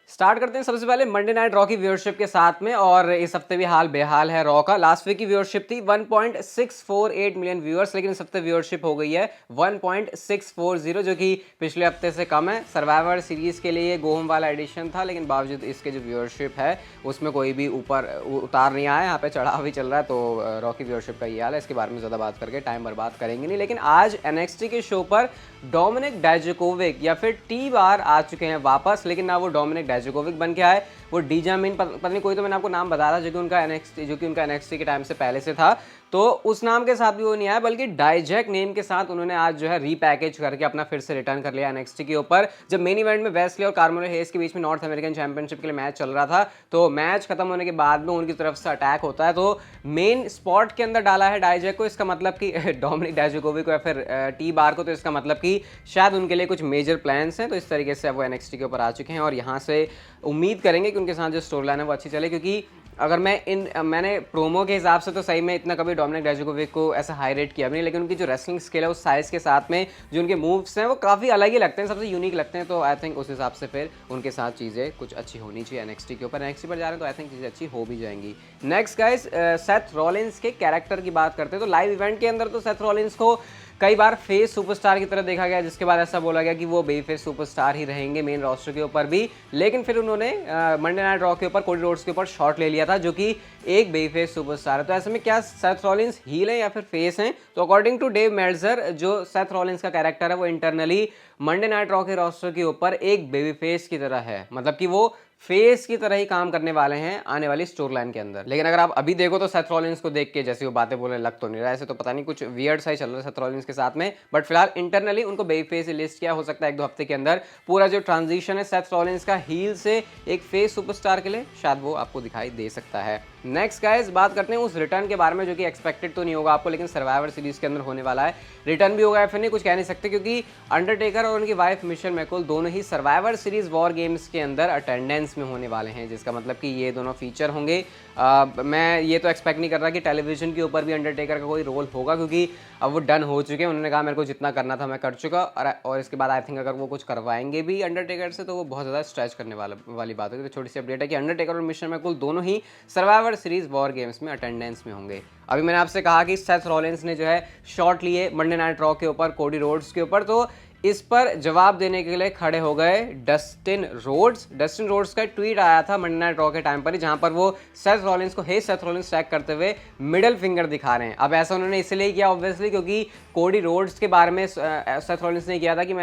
Start करते हैं सबसे पहले मंडे नाइट रॉ की व्यूअरशिप के साथ में। और इस हफ्ते भी हाल बेहाल है रॉ का। लास्ट वीक की व्यूअरशिप थी 1.648 मिलियन व्यूअर्स, लेकिन इस हफ्ते व्यूअरशिप हो गई है 1.640, जो कि पिछले हफ्ते से कम है। सर्वाइवर सीरीज के लिए गो होम वाला एडिशन था, लेकिन बावजूद इसके जो व्यूअरशिप है उसमें कोई भी ऊपर उतार नहीं आया, यहाँ पे चढ़ाव ही चल रहा है। तो रॉ की व्यूअरशिप का ये हाल है। इसके बारे में ज़्यादा बात करके टाइम बर्बाद करेंगे नहीं। लेकिन आज NXT के शो पर डोमिनिक डाइजाकोविक या फिर टी बार आ चुके हैं वापस, लेकिन ना वो डोमिनिक डाइजाकोविक बन के आए, वो डीजामिन पता नहीं कोई, तो मैंने आपको नाम बताया था जो कि उनका NXT के टाइम से पहले से था, तो उस नाम के साथ भी वो नहीं आया, बल्कि डाइजैक नेम के साथ उन्होंने आज जो है रीपैकेज करके अपना फिर से रिटर्न कर लिया NXT के ऊपर। जब मेन इवेंट में वेस्ली और कार्मेलो हेयस के बीच में नॉर्थ अमेरिकन चैंपियनशिप के लिए मैच चल रहा था, तो मैच खत्म होने के बाद में उनकी तरफ से अटैक होता है, तो मेन स्पॉट के अंदर डाला है डाइजैक को। इसका मतलब कि डोमिनिक डाइजाकोविक को या फिर टी बार को, तो इसका मतलब कि शायद उनके लिए कुछ मेजर प्लान्स हैं। तो इस तरीके से अब वो NXT के ऊपर आ चुके हैं और यहाँ से उम्मीद करेंगे कि उनके साथ जो स्टोरी लाइन है वो अच्छी चले। क्योंकि अगर मैंने प्रोमो के हिसाब से तो सही में इतना कभी डोमिनिक डाइजाकोविक को ऐसा हाई रेट किया भी नहीं, लेकिन उनकी जो रेसलिंग स्किल है उस साइज के साथ में जो उनके मूव्स हैं वो काफ़ी अलग ही लगते हैं, सबसे यूनिक लगते हैं। तो आई थिंक उस हिसाब से फिर उनके साथ चीज़ें कुछ अच्छी होनी चाहिए NXT के ऊपर। NXT पर जा रहे हैं तो आई थिंक चीज़ें अच्छी हो भी जाएंगी। नेक्स्ट गाइस, सेथ रॉलिंस के कैरेक्टर की बात करते हैं। तो लाइव इवेंट के अंदर तो सेथ रॉलिंस को कई बार फेस सुपरस्टार की तरह देखा गया, जिसके बाद ऐसा बोला गया कि वो बेफेस सुपरस्टार ही रहेंगे मेन रोस्टर के ऊपर भी। लेकिन फिर उन्होंने मंडे नाइट रॉ के ऊपर कोडी रोड्स के ऊपर शॉट ले लिया था, जो कि एक बेफेस सुपरस्टार है। तो ऐसे में क्या सेथ रॉलिंस हील है या फिर फेस हैं? तो अकॉर्डिंग टू डेव मेल्जर, जो सेथ रॉलिंस का कैरेक्टर है वो इंटरनली मंडे नाइट रॉ के रोस्टर के ऊपर एक बेबी फेस की तरह है, मतलब कि वो फेस की तरह ही काम करने वाले हैं आने वाली स्टोरी लाइन के अंदर। लेकिन अगर आप अभी देखो तो सेथ रॉलिंस को देख के जैसे वो बातें बोलने लग तो नहीं रहा, ऐसे तो पता नहीं कुछ वियर्ड सा ही चल रहा है सेथ रॉलिंस के साथ में। बट फिलहाल इंटरनली उनको बेबी फेस लिस्ट किया, हो सकता है 1-2 हफ्ते के अंदर पूरा जो ट्रांजिशन है सेथ रॉलिंस का हील से एक फेस सुपरस्टार के लिए, शायद वो आपको दिखाई दे सकता है। नेक्स्ट गाइस, बात करते हैं उस रिटर्न के बारे में जो कि एक्सपेक्टेड तो नहीं होगा आपको, लेकिन सर्वाइवर सीरीज के अंदर होने वाला है। रिटर्न भी होगा या फिर नहीं कुछ कह नहीं सकते, क्योंकि अंडरटेकर और उनकी वाइफ मिशेल मैकोल दोनों ही सर्वाइवर सीरीज वॉर गेम्स के अंदर अटेंडेंस में होने वाले हैं, जिसका मतलब कि ये दोनों फीचर होंगे। मैं ये तो एक्सपेक्ट नहीं कर रहा कि टेलीविजन के ऊपर भी अंडरटेकर का कोई रोल होगा, क्योंकि अब वो डन हो चुके हैं। उन्होंने कहा मेरे को जितना करना था मैं कर चुका, और इसके बाद आई थिंक अगर वो कुछ करवाएंगे भी अंडरटेकर से तो वो बहुत ज़्यादा स्ट्रेच करने वाली बात होगी। तो छोटी सी अपडेट है कि अंडरटेकर और मिशेल मैकोल दोनों ही सर्वाइवर सीरीज वॉर गेम्स में अटेंडेंस में होंगे। अभी मैंने आपसे कहा कि सेथ रॉलिंस ने जो है शॉट लिए मंडे नाइट रॉ के ऊपर कोडी रोड्स के ऊपर, तो इस पर जवाब देने के लिए खड़े हो गए डस्टिन रोड्स का ट्वीट आया था मंडे नाइट रॉ के टाइम पर ही, जहां पर वो सेथ रॉलिंस को हे सेथ रॉलिंस टैग करते हुए मिडिल फिंगर दिखा रहे हैं। अब ऐसा उन्होंने इसलिए किया ऑब्वियसली क्योंकि कोडी रोड्स के बारे में सेथ रॉलिंस ने किया था कि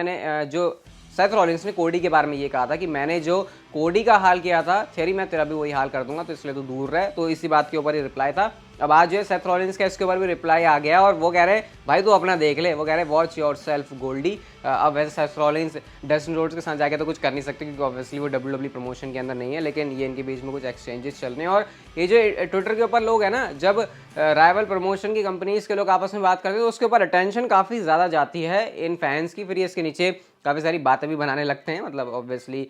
सेथ रॉलिंस ने कोडी के बारे में ये कहा था कि मैंने जो कोडी का हाल किया था थेरी, मैं तेरा भी वही हाल कर दूंगा, तो इसलिए तू दूर रहे। तो इसी बात के ऊपर ही रिप्लाई था। अब आज जो है सेथ रॉलिंस का इसके ऊपर भी रिप्लाई आ गया और वो कह रहे भाई तू अपना देख ले, वो कह रहे वॉच योर सेल्फ गोल्डी। अब वैसे सेथ रॉलिंस डस्टिन रोड्स के साथ जाके तो कुछ कर नहीं सकते, क्योंकि ऑब्वियसली वो WWE प्रमोशन के अंदर नहीं है, लेकिन ये इनके बीच में कुछ एक्सचेंजेस चल रहे हैं। और ये जो ट्विटर के ऊपर लोग हैं ना, जब राइवल प्रमोशन की कंपनीज के लोग आपस में बात करते हैं तो उसके ऊपर अटेंशन काफ़ी ज़्यादा जाती है इन फैंस की, फिर ये इसके नीचे काफ़ी सारी बातें भी बनाने लगते हैं, मतलब ऑब्वियसली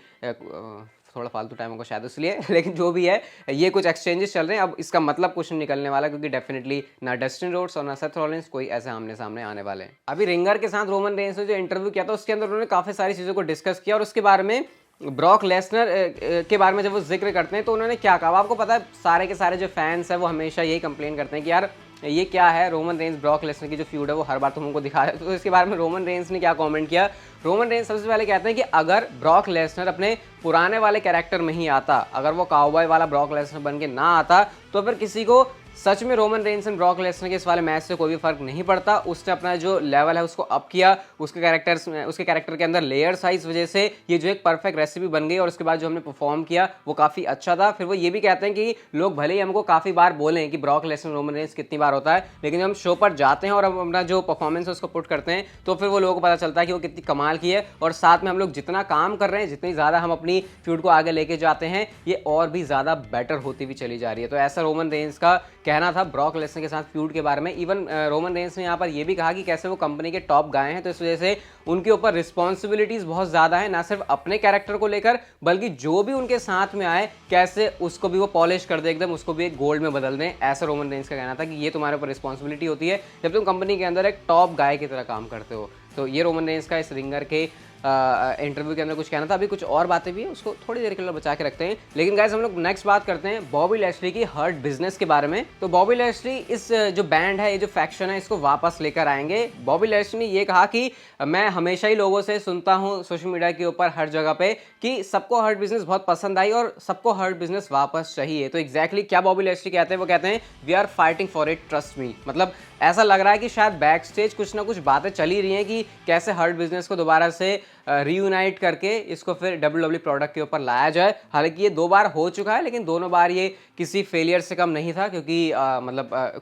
थोड़ा फालतू टाइम होगा शायद इसलिए। लेकिन जो भी है ये कुछ एक्सचेंजेस चल रहे हैं। अब इसका मतलब कुछ निकलने वाला, क्योंकि डेफिनेटली ना डस्टिन रोड्स और ना सेथ रॉलिंस कोई ऐसे आमने सामने आने वाले हैं। अभी रिंगर के साथ रोमन रेंस ने जो इंटरव्यू किया था उसके अंदर उन्होंने काफ़ी सारी चीज़ों को डिस्कस किया, और उसके बारे में ब्रॉक लेसनर के बारे में जब वो जिक्र करते हैं तो उन्होंने क्या कहा आपको पता है? सारे के सारे जो फैंस हैं वो हमेशा यही कंप्लेन करते हैं कि यार ये क्या है, रोमन रेंस ब्रॉक लेसनर की जो फ्यूड है वो हर बार तुम उनको दिखा रहे हो। तो इसके बारे में रोमन रेंस ने क्या कमेंट किया? रोमन रेंस सबसे पहले कहते हैं कि अगर ब्रॉक लेसनर अपने पुराने वाले कैरेक्टर में ही आता, अगर वो काउबॉय वाला ब्रॉक लेसनर बन के ना आता, तो फिर किसी को सच में Roman Reigns and Brock Lesnar के इस वाले मैच से कोई भी फर्क नहीं पड़ता। उसने अपना जो लेवल है उसको अप किया, उसके कैरेक्टर के अंदर लेयर्स आई, इस वजह से ये जो एक परफेक्ट रेसिपी बन गई, और उसके बाद जो हमने परफॉर्म किया वो काफ़ी अच्छा था। फिर वो ये भी कहते हैं कि लोग भले ही हमको काफ़ी बार बोलें कि ब्रॉक लेसनर रोमन रेंस कितनी बार होता है, लेकिन जब हम शो पर जाते हैं और अब अपना जो परफॉर्मेंस है उसको पुट करते हैं तो फिर वो लोगों को पता चलता है कि वो कितनी कमाल की है। और साथ में हम लोग जितना काम कर रहे हैं, जितनी ज़्यादा हम अपनी फ्यूड को आगे लेके जाते हैं, ये और भी ज़्यादा बेटर होती हुई चली जा रही है। तो ऐसा रोमन रेंस का कहना था ब्रॉक लेसनर के साथ फ्यूड के बारे में। इवन रोमन रेंस ने यहाँ पर यह भी कहा कि कैसे वो कंपनी के टॉप गाय हैं, तो इस वजह से उनके ऊपर रिस्पॉन्सिबिलिटीज बहुत ज़्यादा है, ना सिर्फ अपने कैरेक्टर को लेकर बल्कि जो भी उनके साथ में आए कैसे उसको भी वो पॉलिश कर दे, एकदम उसको भी एक गोल्ड में बदल दें। ऐसा रोमन रेंस का कहना था कि ये तुम्हारे ऊपर रिस्पॉन्सिबिलिटी होती है जब तुम कंपनी के अंदर एक टॉप गाय की तरह काम करते हो। तो ये रोमन रेंस का इस रिंगर के इंटरव्यू के अंदर कुछ कहना था, अभी कुछ और बातें भी है, उसको थोड़ी देर के लिए बचा के रखते हैं। लेकिन गाइस हम लोग नेक्स्ट बात करते हैं बॉबी लैशली की हर्ट बिजनेस के बारे में। तो बॉबी लैशली इस जो बैंड है, ये जो फैक्शन है, इसको वापस लेकर आएंगे। बॉबी लैशली ने ये कहा कि मैं हमेशा ही लोगों से सुनता हूँ सोशल मीडिया के ऊपर हर जगह पे कि सबको हर्ट बिजनेस बहुत पसंद आई और सबको हर्ट बिजनेस वापस चाहिए। तो एग्जैक्टली क्या बॉबी लैशली कहते हैं, वो कहते हैं we are fighting for it, trust me. मतलब ऐसा लग रहा है कि शायद बैक स्टेज कुछ ना कुछ बातें चली रही हैं कि कैसे हर्ट बिजनेस को दोबारा से रीयूनाइट करके इसको फिर WWE प्रोडक्ट के ऊपर लाया जाए। हालांकि ये 2 बार हो चुका है, लेकिन दोनों बार ये किसी फेलियर से कम नहीं था, क्योंकि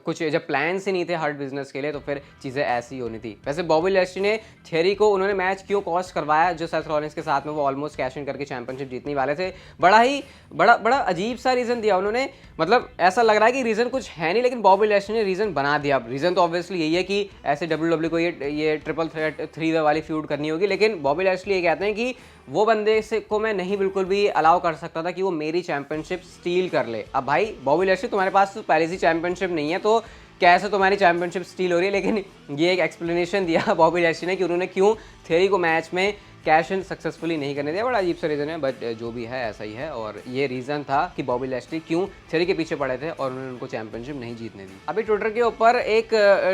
कुछ जब प्लान्स ही नहीं थे हर्ट बिजनेस के लिए तो फिर चीज़ें ऐसी होनी थी। वैसे बॉबी लैशली ने थियरी को उन्होंने मैच क्यों कॉस्ट करवाया, जो सेथ रॉलिंस के साथ में वो ऑलमोस्ट कैश इन करके चैंपियनशिप जीतने वाले थे, बड़ा अजीब सा रीज़न दिया उन्होंने। मतलब ऐसा लग रहा है कि रीज़न कुछ है नहीं, लेकिन बॉबी लैशली ने रीज़न बना दिया। रीज़न तो ऑब्वियसली यही है कि ऐसे WWE को ये ट्रिपल थ्रेट 3 वे वाली फ्यूड करनी होगी। लेकिन बॉबी लैशली ये कहते हैं कि वो बंदे से को मैं नहीं बिल्कुल भी अलाउ कर सकता था कि वो मेरी चैंपियनशिप स्टील कर ले। अब भाई बॉबी लैशली, तुम्हारे पास तो पहले से चैंपियनशिप नहीं है, तो कैसे तुम्हारी चैंपियनशिप स्टील हो रही है। लेकिन ये एक एक्सप्लेनेशन दिया बॉबी लैशली ने कि उन्होंने क्यों थियरी को मैच में कैश इन सक्सेसफुली नहीं करने दिया। बड़ा अजीब सा रीज़न है, बट जो भी है ऐसा ही है। और ये रीज़न था कि बॉबी लैशली क्यों थियरी के पीछे पड़े थे और उन्होंने उनको चैंपियनशिप नहीं जीतने दी। अभी ट्विटर के ऊपर एक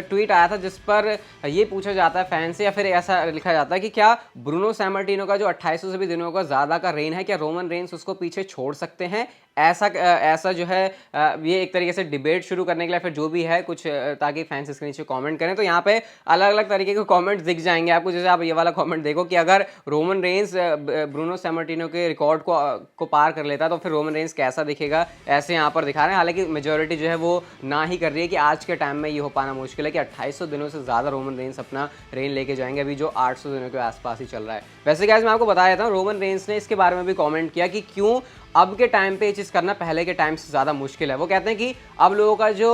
ट्वीट आया था जिस पर ये पूछा जाता है फैन से, या फिर ऐसा लिखा जाता है कि क्या ब्रूनो सैमर्टिनो का जो 2800 से भी दिनों का ज़्यादा का रेन है, क्या रोमन रेंस उसको पीछे छोड़ सकते हैं। ऐसा जो है ये एक तरीके से डिबेट शुरू करने के लिए फिर जो भी है कुछ, ताकि फैंस इसके नीचे कमेंट करें। तो यहाँ पे अलग अलग तरीके के कमेंट्स दिख जाएंगे आपको। जैसे आप ये वाला कमेंट देखो कि अगर रोमन रेंस ब्रूनो सैमर्टिनो के रिकॉर्ड को पार कर लेता तो फिर रोमन रेंस कैसा दिखेगा, ऐसे यहाँ पर दिखा रहे हैं। हालांकि मेजोरिटी जो है वो ना ही कर रही है कि आज के टाइम में ये हो पाना मुश्किल है कि 2800 दिनों से ज़्यादा रोमन रेंस अपना रेन लेके जाएंगे, अभी जो 800 दिनों के आसपास ही चल रहा है। वैसे गाइस मैं आपको बता देता हूँ, रोमन रेंस ने इसके बारे में भी कॉमेंट किया कि क्यों अब के टाइम पे ये चीज़ करना पहले के टाइम से ज़्यादा मुश्किल है। वो कहते हैं कि अब लोगों का जो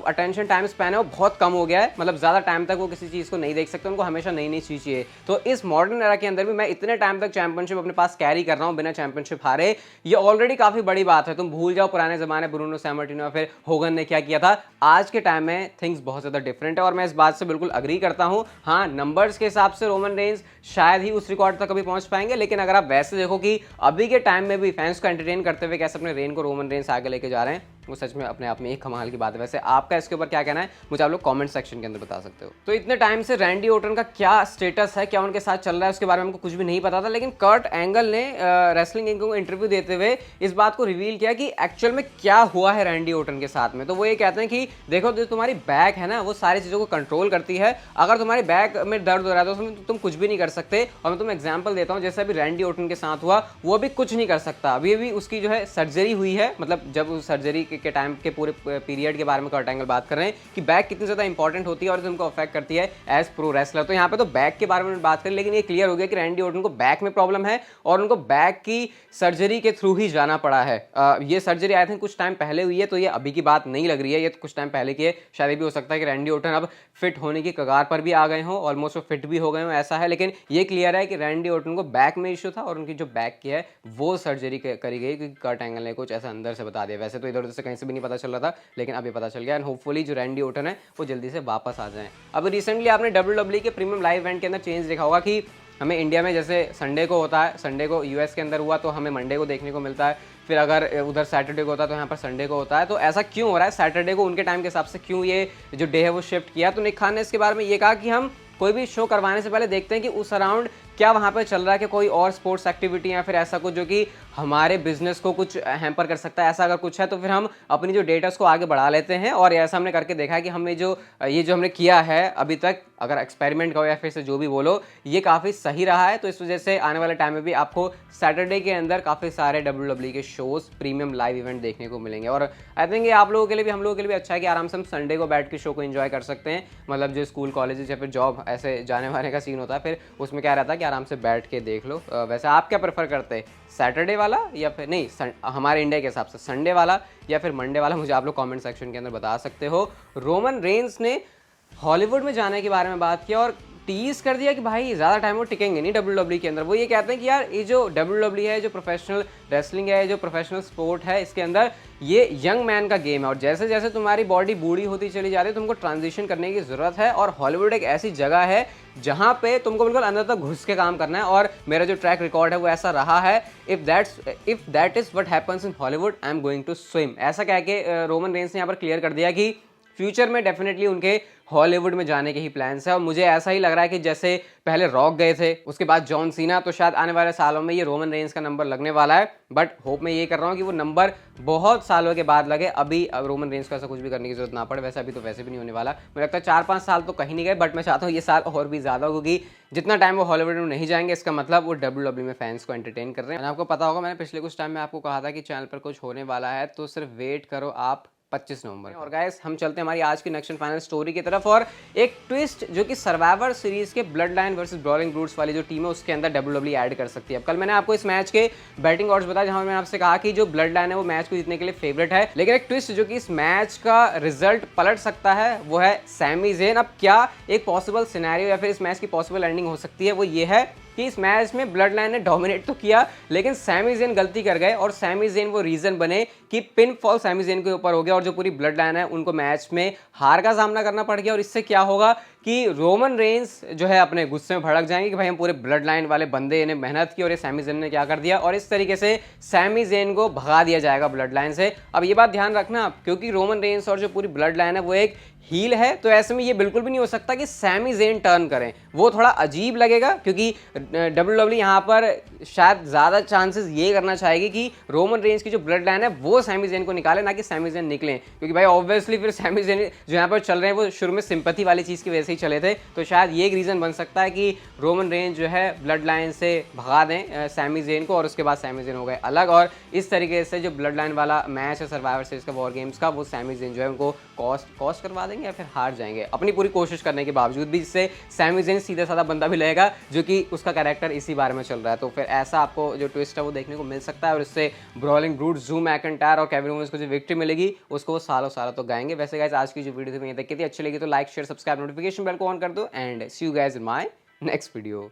अटेंशन टाइम स्पैन है वो बहुत कम हो गया है। मतलब ज़्यादा टाइम तक वो किसी चीज़ को नहीं देख सकते, उनको हमेशा नई नई चीज़ चाहिए। तो इस मॉडर्न एरा के अंदर भी मैं इतने टाइम तक चैंपियनशिप अपने पास कैरी कर रहा हूँ बिना चैंपियनशिप हारे, ये ऑलरेडी काफ़ी बड़ी बात है। तुम भूल जाओ पुराने ज़माने ब्रूनो सैमर्टिनो फिर होगन ने क्या किया था। आज के टाइम में थिंग्स बहुत ज़्यादा डिफरेंट है और मैं इस बात से बिल्कुल अग्री करता हूँ। हाँ, नंबर्स के हिसाब से रोमन रेंस शायद ही उस रिकॉर्ड तक कभी पहुँच पाएंगे, लेकिन अगर आप वैसे देखो कि अभी के टाइम में भी फैंस को एंटरटेन करते हुए कैसे अपने रेन को रोमन रेंस आगे लेके जा रहे हैं, वो सच में अपने आप में एक कमाल की बात है। वैसे आपका इसके ऊपर क्या कहना है, मुझे आप लोग कमेंट सेक्शन के अंदर बता सकते हो। तो इतने टाइम से रैंडी ऑर्टन का क्या स्टेटस है, क्या उनके साथ चल रहा है, उसके बारे में हमको कुछ भी नहीं पता था। लेकिन कर्ट एंगल ने रेसलिंग इंक को इंटरव्यू देते हुए इस बात को रिवील किया कि एक्चुअल में क्या हुआ है रैंडी ऑर्टन के साथ में। तो वो ये कहते हैं कि देखो, जो तुम्हारी बैक है ना, वो सारी चीज़ों को कंट्रोल करती है। अगर तुम्हारी बैक में दर्द हो रहा है तो उसमें तुम कुछ भी नहीं कर सकते। और मैं तुम्हें एग्जाम्पल देता हूँ, जैसे अभी रैंडी ऑर्टन के साथ हुआ, वो भी कुछ नहीं कर सकता। अभी भी उसकी जो है सर्जरी हुई है, मतलब जब उस सर्जरी के टाइम के पूरे पीरियड के बारे में कर्ट एंगल बात कर रहे हैं कि बैक कितनी ज़्यादा इंपॉर्टेंट होती है और तुमको अफेक्ट करती है एज प्रो रेसलर। तो यहाँ पे तो बैक के बारे में बात करें, लेकिन ये क्लियर हो गया कि रैंडी ऑर्टन को बैक में प्रॉब्लम है और उनको बैक की सर्जरी के थ्रू ही जाना पड़ा है। ये सर्जरी आई थिंक कुछ टाइम पहले हुई है, तो ये अभी की बात नहीं लग रही है, ये कुछ टाइम पहले की है। शायद ये भी हो सकता है कि रैंडी ऑर्टन अब फिट होने की कगार पर भी आ गए हों, ऑलमोस्ट वो फिट भी हो गए हों, ऐसा है। लेकिन ये क्लियर है कि रैंडी ऑर्टन को बैक में इशू था और उनकी जो बैक की है वो सर्जरी करी गई, क्योंकि कर्ट एंगल ने कुछ ऐसा अंदर से बता दिया। वैसे तो इधर उधर से कहीं से भी नहीं पता चल रहा था, लेकिन अभी पता चल गया। एंड होपफुली जो रैंडी ऑर्टन है वो जल्दी से वापस आ जाएं। अब रिसेंटली आपने WWE के प्रीमियम लाइव इवेंट के अंदर चेंज देखा होगा कि हमें इंडिया में जैसे संडे को होता है, संडे को यूएस के अंदर हुआ तो हमें मंडे को देखने को मिलता है, फिर अगर उधर सैटरडे को होता है तो यहाँ पर संडे को होता है। तो ऐसा क्यों हो रहा है, सैटरडे को उनके टाइम के हिसाब से क्यों ये जो डे है वो शिफ्ट किया। तो निक खान ने इसके बारे में ये कहा कि हम कोई भी शो करवाने से पहले देखते हैं कि उस अराउंड क्या वहाँ पे चल रहा है, कि कोई और स्पोर्ट्स एक्टिविटी या फिर ऐसा कुछ जो कि हमारे बिजनेस को कुछ हैम्पर कर सकता है। ऐसा अगर कुछ है तो फिर हम अपनी जो डेटा उसको आगे बढ़ा लेते हैं। और ऐसा हमने करके देखा है कि हमें ये जो हमने किया है अभी तक, अगर एक्सपेरिमेंट कहो या फिर से जो भी बोलो, ये काफ़ी सही रहा है। तो इस वजह से आने वाले टाइम में भी आपको सैटरडे के अंदर काफ़ी सारे WWE के शोज़, प्रीमियम लाइव इवेंट देखने को मिलेंगे। और आई थिंक ये आप लोगों के लिए भी, हम लोगों के लिए भी अच्छा है कि आराम से हम संडे को बैठ के शो को एंजॉय कर सकते हैं। मतलब जो स्कूल कॉलेज या फिर जॉब ऐसे जाने वाने का सीन होता है, फिर उसमें क्या रहता है कि आराम से बैठ के देख लो। वैसे आप क्या प्रेफर करते हैं, सैटरडे वाला या फिर नहीं हमारे इंडिया के हिसाब से संडे वाला या फिर मंडे वाला, मुझे आप लोग कमेंट सेक्शन के अंदर बता सकते हो। रोमन रेंस ने हॉलीवुड में जाने के बारे में बात किया और टीज कर दिया कि भाई ज़्यादा टाइम वो टिकेंगे नहीं WWE के अंदर। वो ये कहते हैं कि यार ये जो WWE है, जो प्रोफेशनल रेसलिंग है, जो प्रोफेशनल स्पोर्ट है, इसके अंदर ये यंग मैन का गेम है और जैसे जैसे तुम्हारी बॉडी बूढ़ी होती चली जा रही है तुमको ट्रांजिशन करने की ज़रूरत है। और हॉलीवुड एक ऐसी जगह है जहाँ पे तुमको बिल्कुल अंदर तक घुस के काम करना है और मेरा जो ट्रैक रिकॉर्ड है वो ऐसा रहा है। If that is what happens in Hollywood, I am going to swim, ऐसा कह के रोमन रेंस ने यहाँ पर क्लियर कर दिया कि फ्यूचर में डेफिनेटली उनके हॉलीवुड में जाने के ही प्लान्स है। और मुझे ऐसा ही लग रहा है कि जैसे पहले रॉक गए थे, उसके बाद जॉन सीना, तो शायद आने वाले सालों में ये रोमन रेंस का नंबर लगने वाला है। बट होप मैं ये कर रहा हूँ कि वो नंबर बहुत सालों के बाद लगे, अभी अब रोमन रेंस को ऐसा कुछ भी करने की जरूरत ना पड़े। वैसे अभी तो वैसे भी नहीं होने वाला, मुझे लगता है 4-5 साल तो कहीं नहीं गए, बट मैं चाहता हूँ ये साल और भी ज़्यादा, क्योंकि जितना टाइम वो हॉलीवुड में नहीं जाएंगे इसका मतलब वो WWE में फैंस को एंटरटेन कर रहे हैं। आपको पता होगा मैंने पिछले कुछ टाइम में आपको कहा था कि चैनल पर कुछ होने वाला है, तो सिर्फ वेट करो आप 25 नवंबर। और गाइस हम चलते हैं हमारी आज की नेक्स्ट एंड फाइनल स्टोरी की तरफ, और एक ट्विस्ट जो कि सर्वाइवर सीरीज के ब्लड लाइन वर्सेस ब्रॉलिंग ब्रूट्स वाली जो टीम है उसके अंदर WWE ऐड कर सकती है। अब कल मैंने आपको इस मैच के बैटिंग ऑड्स बताया, जहां मैंने आपसे कहा कि जो ब्लड लाइन है वो मैच को जीतने के लिए फेवरेट है, लेकिन एक ट्विस्ट जो कि इस मैच का रिजल्ट पलट सकता है वो है सैमी ज़ेन। अब क्या एक पॉसिबल सिनेरियो या फिर इस मैच की पॉसिबल एंडिंग हो सकती है, वो ये है कि इस मैच में ब्लड लाइन ने डोमिनेट तो किया लेकिन सैमी ज़ेन गलती कर गए और सैमी ज़ेन वो रीजन बने कि पिन फॉल सैमी ज़ेन के ऊपर हो गया और जो पूरी ब्लड लाइन है उनको मैच में हार का सामना करना पड़ गया। और इससे क्या होगा कि रोमन रेंस जो है अपने गुस्से में भड़क जाएंगे कि भाई हम पूरे ब्लड लाइन वाले बंदे ने मेहनत की और ये सैमी ज़ेन ने क्या कर दिया, और इस तरीके से सैमी ज़ेन को भगा दिया जाएगा ब्लड लाइन से। अब ये बात ध्यान रखना, क्योंकि रोमन रेंस और जो पूरी ब्लड लाइन है वो एक हील है, तो ऐसे में ये बिल्कुल भी नहीं हो सकता कि सैमी ज़ेन टर्न करें, वो थोड़ा अजीब लगेगा। क्योंकि WWE यहाँ पर शायद ज़्यादा चांसेस ये करना चाहेगी कि रोमन रेंस की जो ब्लड लाइन है वो सैमी ज़ेन को निकाले, ना कि सैमी ज़ेन निकलें, क्योंकि भाई ऑब्वियसली फिर सैमी ज़ेन जो यहाँ पर चल रहे हैं वो शुरू में सिंपैथी वाली चीज़ की वजह से ही चले थे, तो शायद ये एक रीज़न बन सकता है कि रोमन रेंस जो है ब्लड लाइन से भगा दें सैमी ज़ेन को और उसके बाद सैमी ज़ेन हो गए अलग, और इस तरीके से जो ब्लड लाइन वाला मैच है सर्वाइवर सीरीज का वॉर गेम्स का, वो सैमी ज़ेन जो है उनको कॉस्ट करवा देंगे या फिर हार जाएंगे अपनी पूरी कोशिश करने के बावजूद भी, जिससे सैमी ज़ेन सीधा साधा बंदा भी लगेगा जो कि उसका कैरेक्टर इसी बारे में चल रहा है। तो फिर ऐसा आपको जो ट्विस्ट है वो देखने को मिल सकता है और इससे ब्रॉलिंग ब्रूट, ड्रू मैकिंटायर और केविन ओवेंस को जो विक्ट्री मिलेगी उसको वो सालों सालों तो गाएंगे। वैसे गाइस आज की जो वीडियो थी मुझे देखी थी अच्छी लगी तो like share subscribe notification bell को ऑन कर दो and see you guys in my next video.